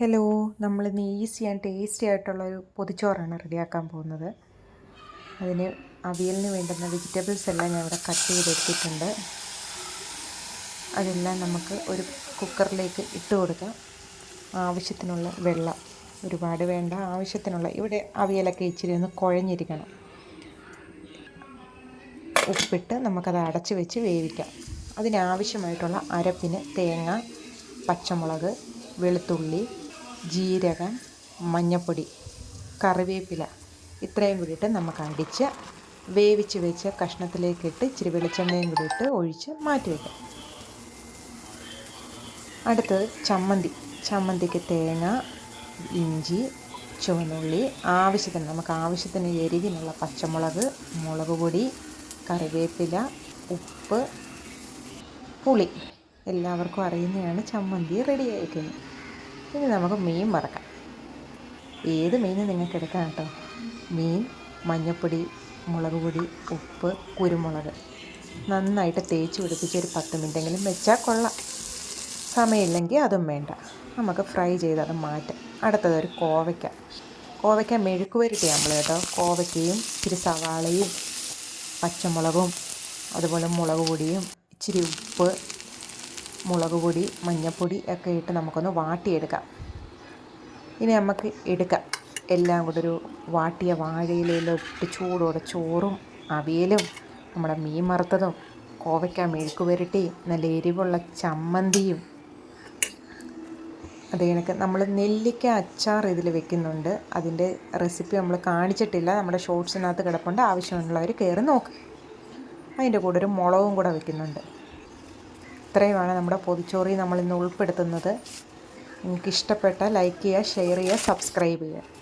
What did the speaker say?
Hello, നമ്മളിന്ന് easy and tasty ആയിട്ടുള്ളൊരു പൊതിച്ചോറാണ് റെഡിയാക്കാൻ പോകുന്നത്. അതിന് അവിയലിന് വേണ്ടുന്ന വെജിറ്റബിൾസ് എല്ലാം ഞാൻ ഇവിടെ കട്ട് ചെയ്തെടുത്തിട്ടുണ്ട്. അതെല്ലാം നമുക്ക് ഒരു കുക്കറിലേക്ക് ഇട്ട് കൊടുക്കാം. ആവശ്യത്തിനുള്ള വെള്ളം, ഒരുപാട് വേണ്ട, ആവശ്യത്തിനുള്ള. ഇവിടെ അവിയലൊക്കെ ഇച്ചിരി ഒന്ന് കുഴഞ്ഞിരിക്കണം. ഉപ്പിട്ട് നമുക്കത് അടച്ച് വെച്ച് വേവിക്കാം. അതിനാവശ്യമായിട്ടുള്ള അരപ്പിന് തേങ്ങ, പച്ചമുളക്, വെളുത്തുള്ളി, ജീരകം, മഞ്ഞൾപ്പൊടി, കറിവേപ്പില ഇത്രയും കൂടിയിട്ട് നമുക്ക് അടിച്ച് വേവിച്ച് വെച്ച് കഷ്ണത്തിലേക്കിട്ട് ഇച്ചിരി വെളിച്ചെണ്ണയും കൂടി ഇട്ട് ഒഴിച്ച് മാറ്റി വയ്ക്കാം. അടുത്തത് ചമ്മന്തിക്ക് തേങ്ങ, ഇഞ്ചി, ചുവന്നുള്ളി, നമുക്ക് ആവശ്യത്തിന് എരിവിനുള്ള പച്ചമുളക്, മുളക് പൊടി, കറിവേപ്പില, ഉപ്പ്, പുളി എല്ലാവർക്കും അറിയുന്നതാണ്. ചമ്മന്തി റെഡി ആയിട്ടുണ്ട്. ഇനി നമുക്ക് മീൻ വറക്കാം. ഏത് മീൻ നിങ്ങൾക്ക് എടുക്കാം കേട്ടോ. മീൻ മഞ്ഞൾപ്പൊടി, മുളക് പൊടി, ഉപ്പ്, കുരുമുളക് നന്നായിട്ട് തേച്ച് പിടിപ്പിച്ച് ഒരു 10 മിനിറ്റെങ്കിലും വെച്ചാൽ കൊള്ളാം. സമയമില്ലെങ്കിൽ അതും വേണ്ട, നമുക്ക് ഫ്രൈ ചെയ്ത് അത് മാറ്റാം. അടുത്തത് ഒരു കോവയ്ക്ക മെഴുക്ക് പുരട്ടി നമ്മൾ കേട്ടോ. കോവയ്ക്കയും ഇച്ചിരി സവാളയും പച്ചമുളകും അതുപോലെ മുളക് പൊടിയും ഇച്ചിരി ഉപ്പ്, മുളക് പൊടി, മഞ്ഞൾപ്പൊടി ഒക്കെ ഇട്ട് നമുക്കൊന്ന് വാട്ടിയെടുക്കാം. ഇനി നമുക്ക് എടുക്കാം. എല്ലാം കൂടെ ഒരു വാട്ടിയ വാഴയിലയിലിട്ട് ചൂടോടെ ചോറും അവിയലും നമ്മുടെ മീൻ വറുത്തതും കോവയ്ക്ക മെഴുക്ക് പുരട്ടിയും നല്ല എരിവുള്ള ചമ്മന്തിയും. അത് കണക്ക് നമ്മൾ നെല്ലിക്ക അച്ചാർ ഇതിൽ വെക്കുന്നുണ്ട്. അതിൻ്റെ റെസിപ്പി നമ്മൾ കാണിച്ചിട്ടില്ല, നമ്മുടെ ഷോർട്സിനകത്ത് കിടപ്പുണ്ട്. ആവശ്യമുള്ളവർ കയറി നോക്ക്. അതിൻ്റെ കൂടെ ഒരു മുളകും കൂടെ വെക്കുന്നുണ്ട്. ഇത്രയുമാണ് നമ്മുടെ പൊതിച്ചോറിൽ നമ്മളിന്ന് ഉൾപ്പെടുത്തുന്നത്. നിങ്ങൾക്ക് ഇഷ്ടപ്പെട്ടാൽ ലൈക്ക് ചെയ്യുക, ഷെയർ ചെയ്യുക, സബ്സ്ക്രൈബ് ചെയ്യുക.